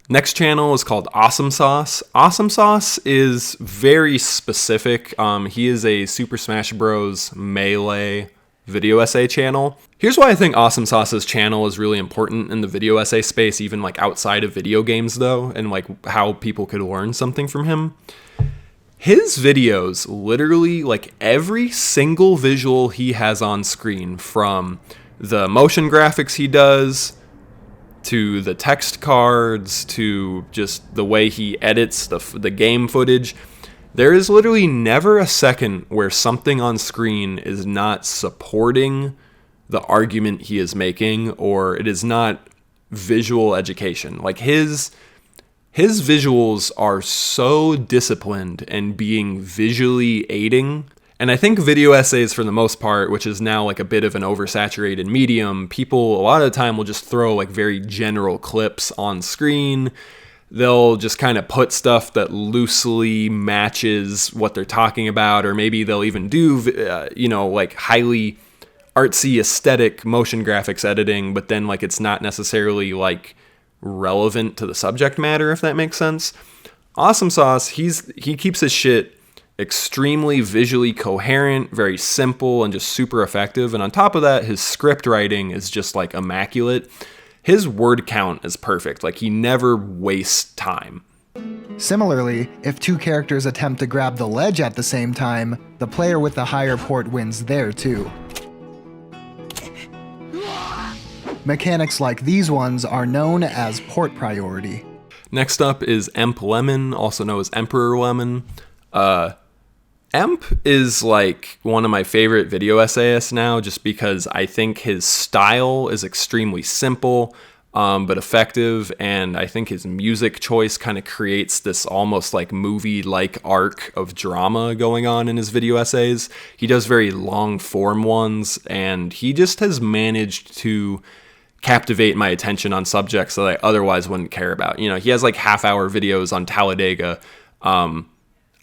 Next channel is called Awesome Sauce. Awesome Sauce is very specific. He is a Super Smash Bros. Melee video essay channel. Here's why I think Awesome Sauce's channel is really important in the video essay space, even like outside of video games though, and like how people could learn something from him. His videos, literally like every single visual he has on screen, from the motion graphics he does, to the text cards, to just the way he edits the game footage, there is literally never a second where something on screen is not supporting the argument he is making, or it is not visual education. Like his visuals are so disciplined and being visually aiding. And I think video essays, for the most part, which is now like a bit of an oversaturated medium, people a lot of the time will just throw like very general clips on screen. They'll just kind of put stuff that loosely matches what they're talking about, or maybe they'll even do, like highly artsy aesthetic motion graphics editing, but then like it's not necessarily like relevant to the subject matter, if that makes sense. Awesome Sauce, he keeps his shit extremely visually coherent, very simple, and just super effective. And on top of that, his script writing is just like immaculate. His word count is perfect. Like he never wastes time. Similarly, if two characters attempt to grab the ledge at the same time, the player with the higher port wins there too. Mechanics like these ones are known as port priority. Next up is Emp Lemon, also known as Emperor Lemon. Emp is like one of my favorite video essayists now, just because I think his style is extremely simple, but effective, and I think his music choice kind of creates this almost like movie-like arc of drama going on in his video essays. He does very long-form ones, and he just has managed to captivate my attention on subjects that I otherwise wouldn't care about. You know, he has like half-hour videos on Talladega.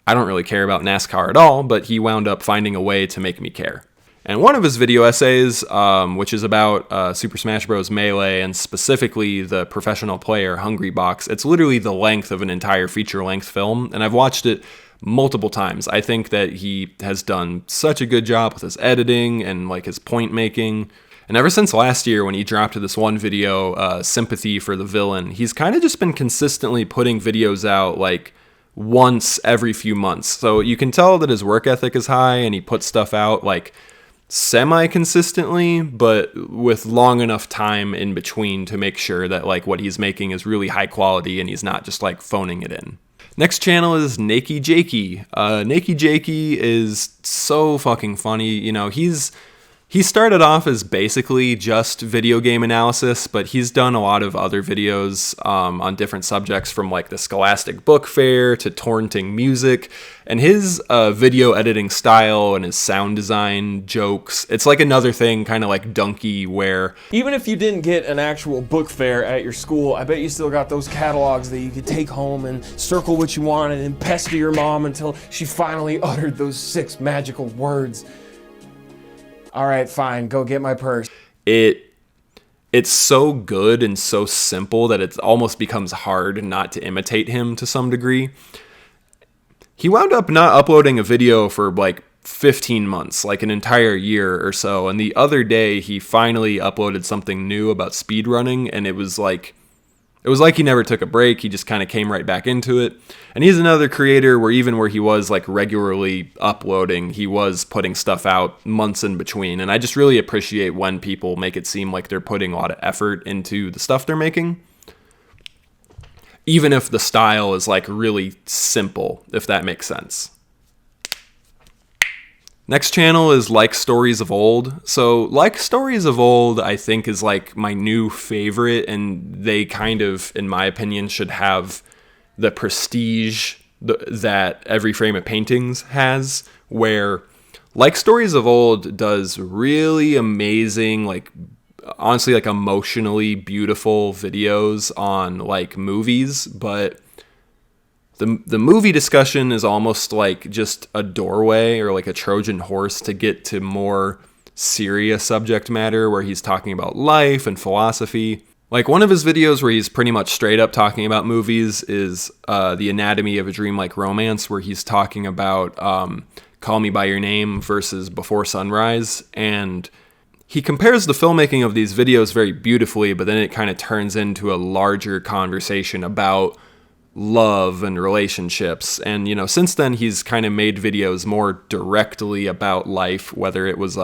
I don't really care about NASCAR at all, but he wound up finding a way to make me care. And one of his video essays, which is about Super Smash Bros. Melee, and specifically the professional player Hungry Box, it's literally the length of an entire feature-length film, and I've watched it multiple times. I think that he has done such a good job with his editing and like his point making. And ever since last year when he dropped this one video, Sympathy for the Villain, he's kind of just been consistently putting videos out like once every few months. So you can tell that his work ethic is high and he puts stuff out like semi-consistently, but with long enough time in between to make sure that like what he's making is really high quality and he's not just like phoning it in. Next channel is Nakey Jakey. Nakey Jakey is so fucking funny. You know, he started off as basically just video game analysis, but he's done a lot of other videos on different subjects, from like the Scholastic Book Fair to torrenting music. And his video editing style and his sound design jokes, it's like another thing, kind of like Donkey, where even if you didn't get an actual book fair at your school, I bet you still got those catalogs that you could take home and circle what you wanted and pester your mom until she finally uttered those 6 magical words. All right, fine, go get my purse. It's so good and so simple that it almost becomes hard not to imitate him to some degree. He wound up not uploading a video for like 15 months, like an entire year or so, and the other day he finally uploaded something new about speedrunning, and it was like he never took a break. He just kind of came right back into it. And he's another creator where even where he was like regularly uploading, he was putting stuff out months in between. And I just really appreciate when people make it seem like they're putting a lot of effort into the stuff they're making, even if the style is like really simple, if that makes sense. Next channel is Like Stories of Old. So Like Stories of Old, I think, is like my new favorite, and they kind of, in my opinion, should have the prestige that Every Frame of Paintings has, where Like Stories of Old does really amazing, like honestly like emotionally beautiful videos on like movies, but the movie discussion is almost like just a doorway or like a Trojan horse to get to more serious subject matter where he's talking about life and philosophy. Like one of his videos where he's pretty much straight up talking about movies is The Anatomy of a Dreamlike Romance, where he's talking about Call Me By Your Name versus Before Sunrise. And he compares the filmmaking of these videos very beautifully, but then it kind of turns into a larger conversation about love and relationships. And, you know, since then he's kind of made videos more directly about life, whether it was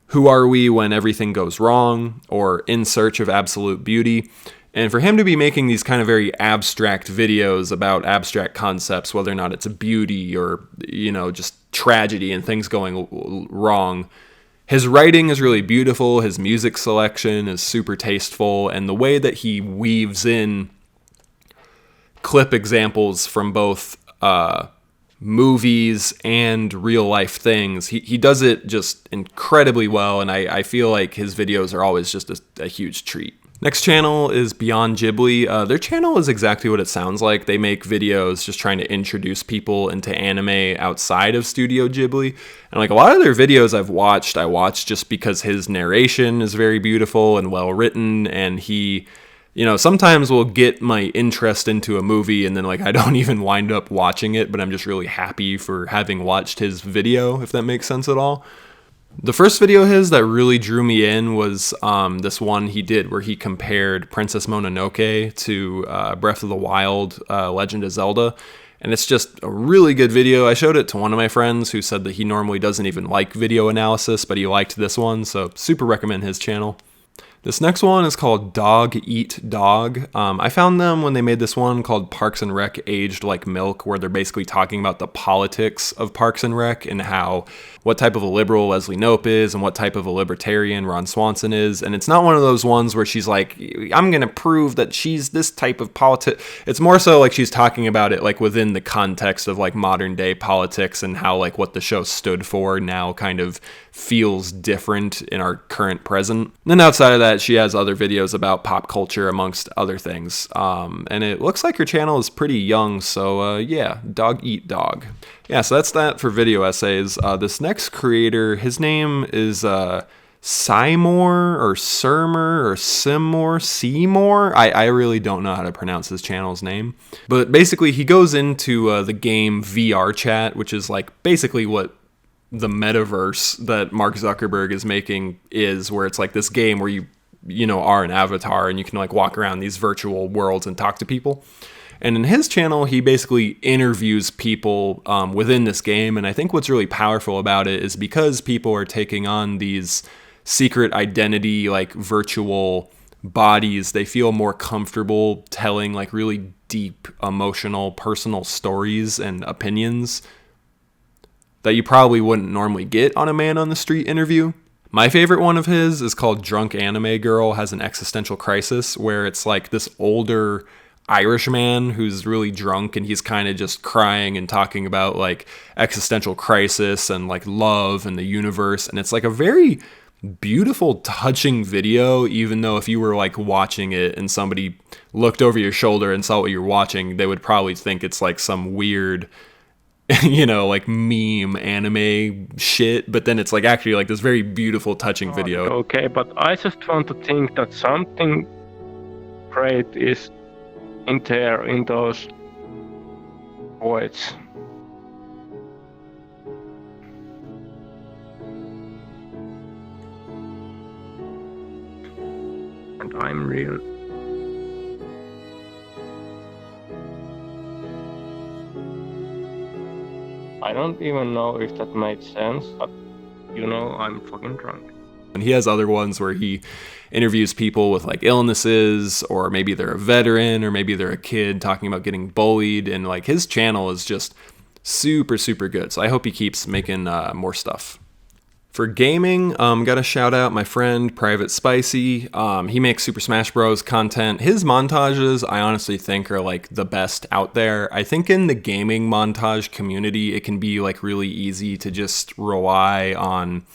Who Are We When Everything Goes Wrong or In Search of Absolute Beauty. And for him to be making these kind of very abstract videos about abstract concepts, whether or not it's beauty or, you know, just tragedy and things going wrong, his writing is really beautiful. His music selection is super tasteful. And the way that he weaves in clip examples from both movies and real life things, he does it just incredibly well, and I feel like his videos are always just a huge treat. Next channel is Beyond Ghibli. Their channel is exactly what it sounds like. They make videos just trying to introduce people into anime outside of Studio Ghibli. And like a lot of their videos I watched just because his narration is very beautiful and well written, and he, you know, sometimes will get my interest into a movie and then like I don't even wind up watching it, but I'm just really happy for having watched his video, if that makes sense at all. The first video of his that really drew me in was this one he did where he compared Princess Mononoke to Breath of the Wild, Legend of Zelda. And it's just a really good video. I showed it to one of my friends who said that he normally doesn't even like video analysis, but he liked this one, so super recommend his channel. This next one is called Dog Eat Dog. I found them when they made this one called Parks and Rec Aged Like Milk, where they're basically talking about the politics of Parks and Rec and how what type of a liberal Leslie Knope is and what type of a libertarian Ron Swanson is. And it's not one of those ones where she's like, I'm going to prove that she's this type of politic. It's more so like she's talking about it like within the context of like modern day politics and how like what the show stood for now kind of feels different in our current present. And then outside of that, she has other videos about pop culture amongst other things. And it looks like her channel is pretty young, so yeah, Dog Eat Dog. Yeah, so that's that for video essays. This next creator, his name is Seymour or Seymour or Seymour. I really don't know how to pronounce his channel's name. But basically, he goes into the game VR Chat, which is like basically what the metaverse that Mark Zuckerberg is making is, where it's like this game where you know, are an avatar and you can like walk around these virtual worlds and talk to people. And in his channel, he basically interviews people within this game. And I think what's really powerful about it is because people are taking on these secret identity, like virtual bodies, they feel more comfortable telling like really deep, emotional, personal stories and opinions that you probably wouldn't normally get on a man on the street interview. My favorite one of his is called Drunk Anime Girl Has an Existential Crisis, where it's like this older Irish man who's really drunk and he's kind of just crying and talking about like existential crisis and like love and the universe. And it's like a very beautiful, touching video, even though if you were like watching it and somebody looked over your shoulder and saw what you're watching, they would probably think it's like some weird, you know, like meme anime shit, but then it's like actually like this very beautiful, touching video. Okay, but I just want to think that something great is in there in those voids. And I'm real. I don't even know if that made sense, but you know, I'm fucking drunk. And he has other ones where he interviews people with like illnesses, or maybe they're a veteran, or maybe they're a kid talking about getting bullied. And like his channel is just super, super good. So I hope he keeps making more stuff. For gaming, gotta shout out my friend Private Spicy. He makes Super Smash Bros. Content. His montages, I honestly think, are like the best out there. I think in the gaming montage community, it can be like really easy to just rely on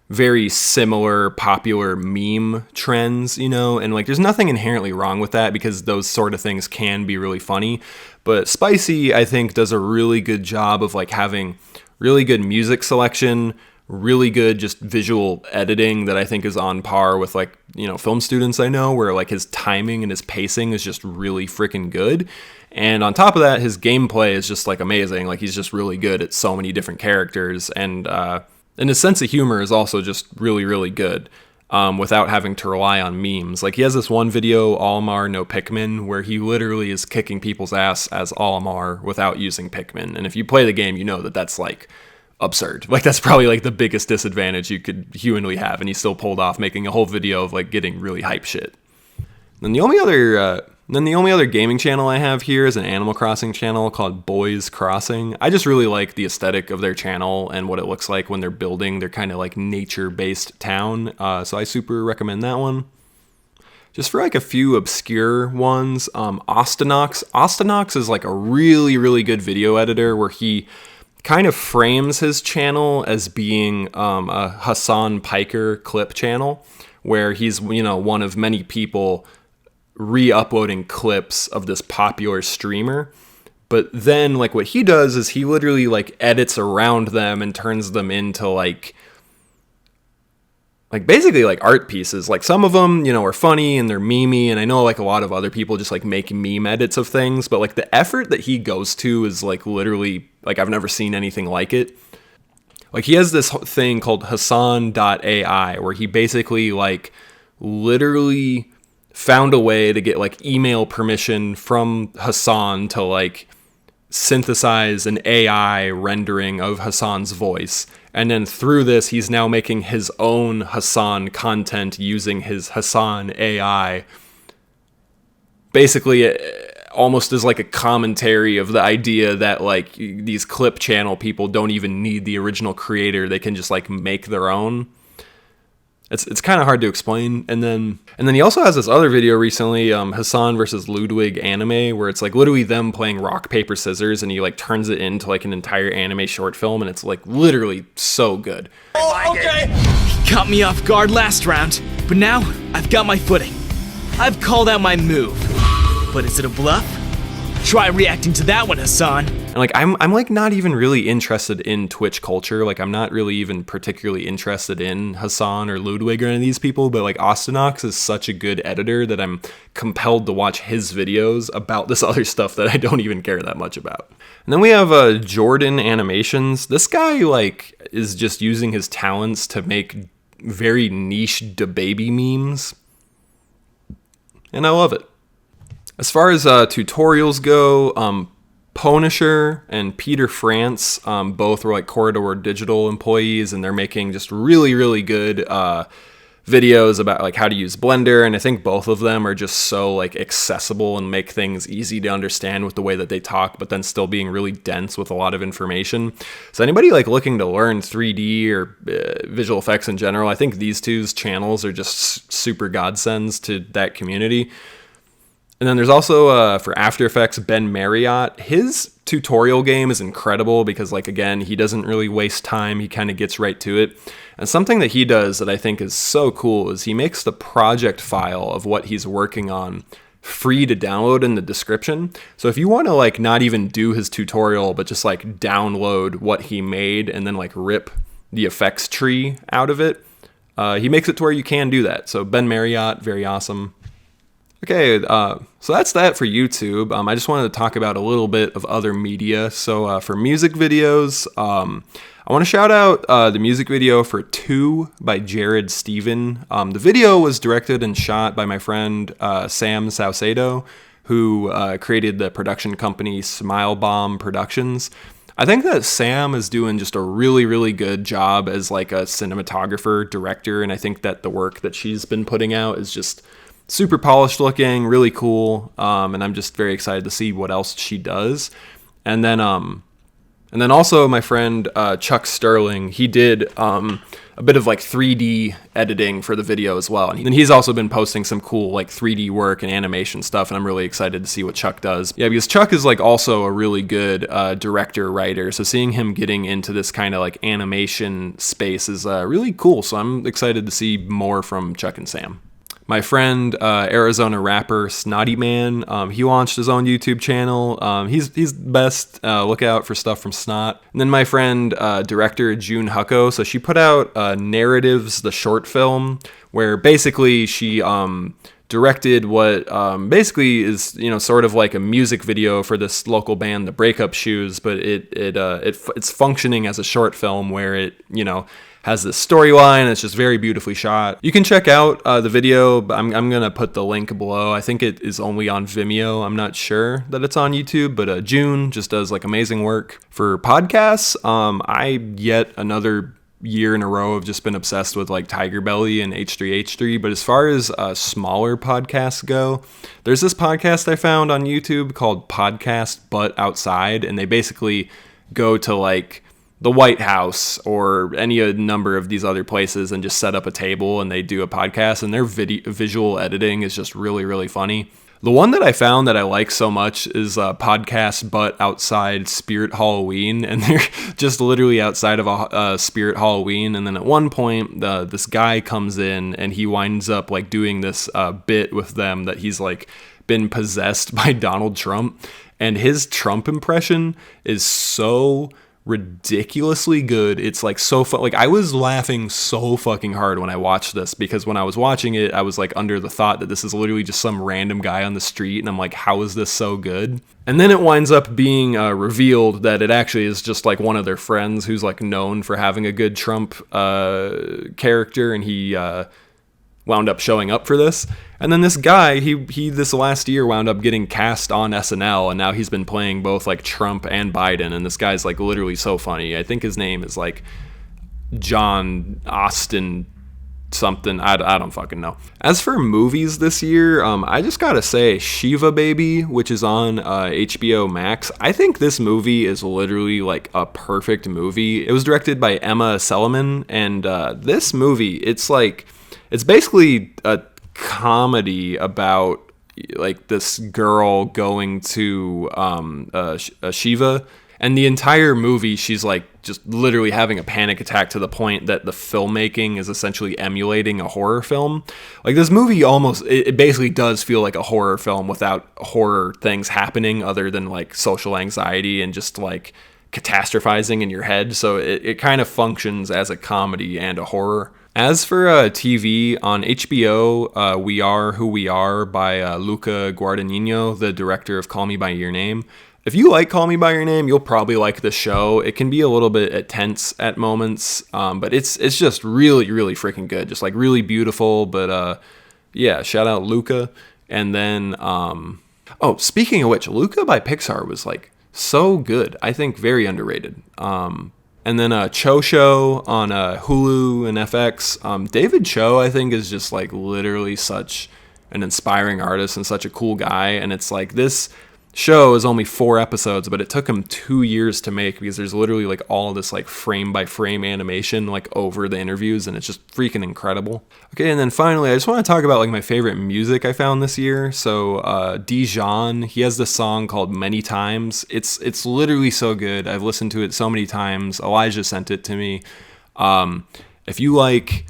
very similar popular meme trends, you know, and like there's nothing inherently wrong with that because those sort of things can be really funny. But Spicy, I think, does a really good job of like having really good music selection, really good just visual editing that I think is on par with like, you know, film students I know, where like his timing and his pacing is just really freaking good. And on top of that, his gameplay is just like amazing. Like he's just really good at so many different characters, and his sense of humor is also just really, really good, without having to rely on memes. Like he has this one video, Olimar No Pikmin, where he literally is kicking people's ass as Olimar without using Pikmin. And if you play the game, you know that that's like absurd. Like that's probably like the biggest disadvantage you could humanly have, and he still pulled off making a whole video of like getting really hype shit. And the only other gaming channel I have here is an Animal Crossing channel called Boys Crossing. I just really like the aesthetic of their channel and what it looks like when they're building their kind of like nature-based town. So I super recommend that one. Just for like a few obscure ones, Austinox. Austinox is like a really, really good video editor where he kind of frames his channel as being a Hassan Piker clip channel, where he's, you know, one of many people re-uploading clips of this popular streamer. But then like what he does is he literally like edits around them and turns them into like basically like art pieces. Like some of them, you know, are funny and they're memey, and I know like a lot of other people just like make meme edits of things, but like the effort that he goes to is like literally like I've never seen anything like it. Like he has this thing called Hassan.ai where he basically like literally found a way to get like email permission from Hassan to like synthesize an AI rendering of Hassan's voice. And then through this, he's now making his own Hassan content using his Hassan AI. Basically, almost as like a commentary of the idea that like these clip channel people don't even need the original creator. They can just like make their own. It's kind of hard to explain. And then he also has this other video recently, Hassan versus Ludwig anime, where it's like literally them playing rock, paper, scissors, and he like turns it into like an entire anime short film, and it's like literally so good. Oh, okay. He caught me off guard last round, but now I've got my footing. I've called out my move. But is it a bluff? Try reacting to that one, Hassan. And like I'm like not even really interested in Twitch culture. Like I'm not really even particularly interested in Hassan or Ludwig or any of these people, but like Austinox is such a good editor that I'm compelled to watch his videos about this other stuff that I don't even care that much about. And then we have Jordan Animations. This guy like is just using his talents to make very niche DaBaby memes, and I love it. As far as tutorials go, Punisher and Peter France, both were like Corridor Digital employees, and they're making just really, really good videos about like how to use Blender, and I think both of them are just so like accessible and make things easy to understand with the way that they talk, but then still being really dense with a lot of information. So anybody like looking to learn 3D or visual effects in general, I think these two's channels are just super godsends to that community. And then there's also, for After Effects, Ben Marriott. His tutorial game is incredible because, like, again, he doesn't really waste time. He kind of gets right to it. And something that he does that I think is so cool is he makes the project file of what he's working on free to download in the description. So if you want to, like, not even do his tutorial, but just, like, download what he made and then, like, rip the effects tree out of it, he makes it to where you can do that. So Ben Marriott, very awesome. Okay, so that's that for YouTube. I just wanted to talk about a little bit of other media. So for music videos, I want to shout out the music video for 2 by Jared Steven. The video was directed and shot by my friend Sam Saucedo, who created the production company Smile Bomb Productions. I think that Sam is doing just a really, really good job as like a cinematographer, director, and I think that the work that she's been putting out is just super polished looking, really cool, and I'm just very excited to see what else she does. And then And then also my friend Chuck Sterling, he did a bit of like 3D editing for the video as well. And he's also been posting some cool like 3D work and animation stuff, and I'm really excited to see what Chuck does. Yeah, because Chuck is like also a really good director, writer, so seeing him getting into this kind of like animation space is really cool. So I'm excited to see more from Chuck and Sam. My friend, Arizona rapper Snotty Man, he launched his own YouTube channel. He's the best. Look out for stuff from Snot. And then my friend, director June Hucko, so she put out Narratives, the short film, where basically she directed what basically is, you know, sort of like a music video for this local band, the Breakup Shoes, but it's functioning as a short film where it, you know, has this storyline. It's just very beautifully shot. You can check out the video, but I'm gonna put the link below. I think it is only on Vimeo. I'm not sure that it's on YouTube, but June just does like amazing work. For podcasts, I yet another year in a row have just been obsessed with like Tiger Belly and H3H3. But as far as smaller podcasts go, there's this podcast I found on YouTube called Podcast But Outside, and they basically go to like the White House or any number of these other places and just set up a table and they do a podcast, and their visual editing is just really, really funny. The one that I found that I like so much is Podcast But Outside Spirit Halloween, and they're just literally outside of a Spirit Halloween, and then at one point this guy comes in and he winds up like doing this bit with them that he's like been possessed by Donald Trump, and his Trump impression is so ridiculously good. It's like so fun. Like I was laughing so fucking hard when I watched this, because when I was watching it, I was like under the thought that this is literally just some random guy on the street, and I'm like, how is this so good? And then it winds up being revealed that it actually is just like one of their friends who's like known for having a good Trump character, and he wound up showing up for this. And then this guy, he this last year wound up getting cast on SNL, and now he's been playing both like Trump and Biden, and this guy's like literally so funny. I think his name is like John Austin something. I don't fucking know. As for movies this year, I just gotta say Shiva Baby, which is on HBO Max. I think this movie is literally like a perfect movie. It was directed by Emma Selleman, and this movie, it's basically a comedy about like this girl going to a Shiva, and the entire movie she's like just literally having a panic attack to the point that the filmmaking is essentially emulating a horror film. Like this movie almost, it basically does feel like a horror film without horror things happening other than like social anxiety and just like catastrophizing in your head. So it kind of functions as a comedy and a horror. As for TV, on HBO, We Are Who We Are by Luca Guadagnino, the director of Call Me By Your Name. If you like Call Me By Your Name, you'll probably like the show. It can be a little bit tense at moments, but it's just really, really freaking good. Just like really beautiful, but yeah, shout out Luca. And then, speaking of which, Luca by Pixar was like so good. I think very underrated. And then Cho Show on Hulu and FX. David Cho, I think, is just like literally such an inspiring artist and such a cool guy. And it's like this show is only 4 episodes, but it took him 2 years to make, because there's literally like all this like frame by frame animation like over the interviews, and it's just freaking incredible. Okay, and then finally, I just want to talk about like my favorite music I found this year. So Dijon, he has this song called Many Times. It's literally so good. I've listened to it so many times. Elijah sent it to me. If you like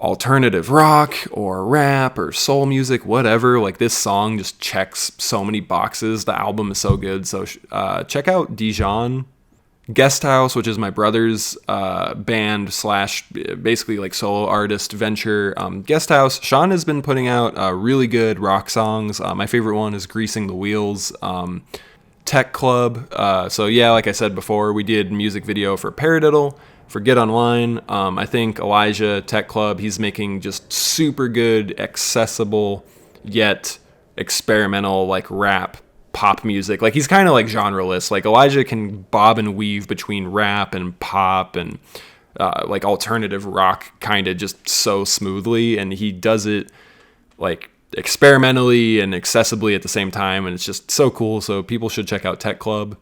alternative rock or rap or soul music, whatever, like this song just checks so many boxes. The album is so good. So check out Dijon. Guest House, which is my brother's band / basically like solo artist venture. Guest House, Sean has been putting out really good rock songs. My favorite one is Greasing the Wheels. Tech Club. So yeah, like I said before, we did music video for Paradiddle, for Get Online. I think Elijah, Tech Club, he's making just super good, accessible, yet experimental, like rap, pop music. Like he's kind of like genreless. Like Elijah can bob and weave between rap and pop and like alternative rock kind of just so smoothly. And he does it like experimentally and accessibly at the same time. And it's just so cool. So people should check out Tech Club.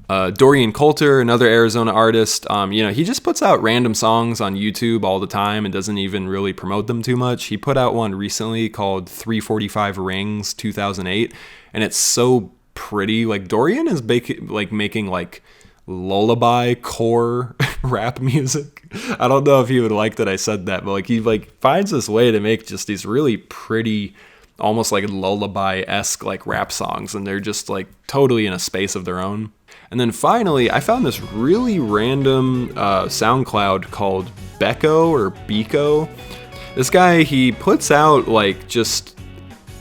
Dorian Coulter, another Arizona artist, he just puts out random songs on YouTube all the time and doesn't even really promote them too much. He put out one recently called 345 Rings 2008, and it's so pretty. Like, Dorian is making like lullaby core rap music. I don't know if he would like that I said that, but like he finds this way to make just these really pretty, almost like lullaby-esque like rap songs, and they're just like totally in a space of their own. And then finally, I found this really random SoundCloud called Becco or Beco. This guy, he puts out like just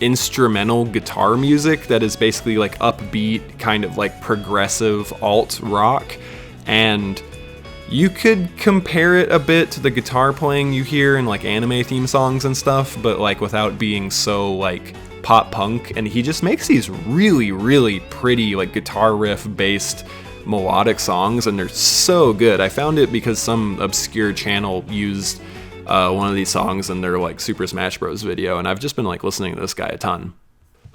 instrumental guitar music that is basically like upbeat, kind of like progressive alt rock. And you could compare it a bit to the guitar playing you hear in like anime theme songs and stuff, but like without being so like pop punk. And he just makes these really, really pretty like guitar riff based melodic songs, and they're so good. I found it because some obscure channel used one of these songs in their like Super Smash Bros video, and I've just been like listening to this guy a ton.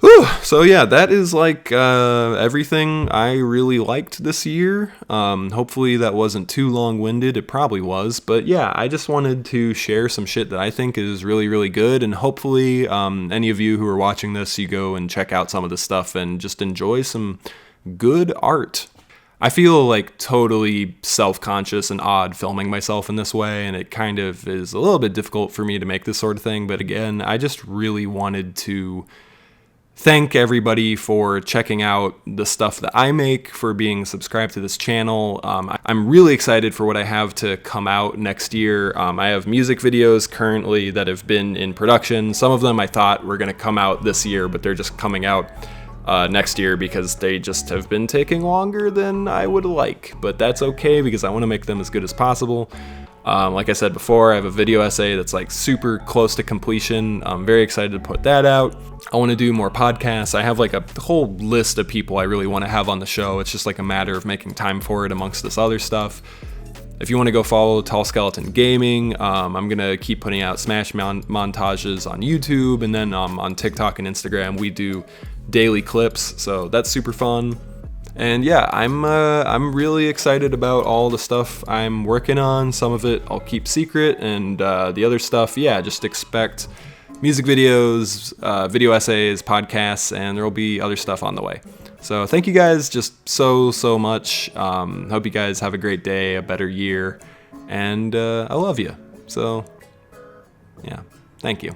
Whew. So yeah, that is like everything I really liked this year. Hopefully that wasn't too long-winded. It probably was, but yeah, I just wanted to share some shit that I think is really, really good, and hopefully any of you who are watching this, you go and check out some of this stuff and just enjoy some good art. I feel like totally self-conscious and odd filming myself in this way, and it kind of is a little bit difficult for me to make this sort of thing, but again, I just really wanted to thank everybody for checking out the stuff that I make, for being subscribed to this channel. I'm really excited for what I have to come out next year. I have music videos currently that have been in production. Some of them I thought were going to come out this year, but they're just coming out next year because they just have been taking longer than I would like. But that's okay because I want to make them as good as possible. Like I said before, I have a video essay that's like super close to completion. I'm very excited to put that out. I want to do more podcasts. I have like a whole list of people I really want to have on the show. It's just like a matter of making time for it amongst this other stuff. If you want to go follow Tall Skeleton Gaming, I'm going to keep putting out Smash montages on YouTube, and then on TikTok and Instagram we do daily clips, so that's super fun. And yeah, I'm really excited about all the stuff I'm working on. Some of it I'll keep secret, and the other stuff, yeah, just expect music videos, video essays, podcasts, and there'll be other stuff on the way. So thank you guys just so much. Hope you guys have a great day, a better year, and I love you. So yeah, thank you.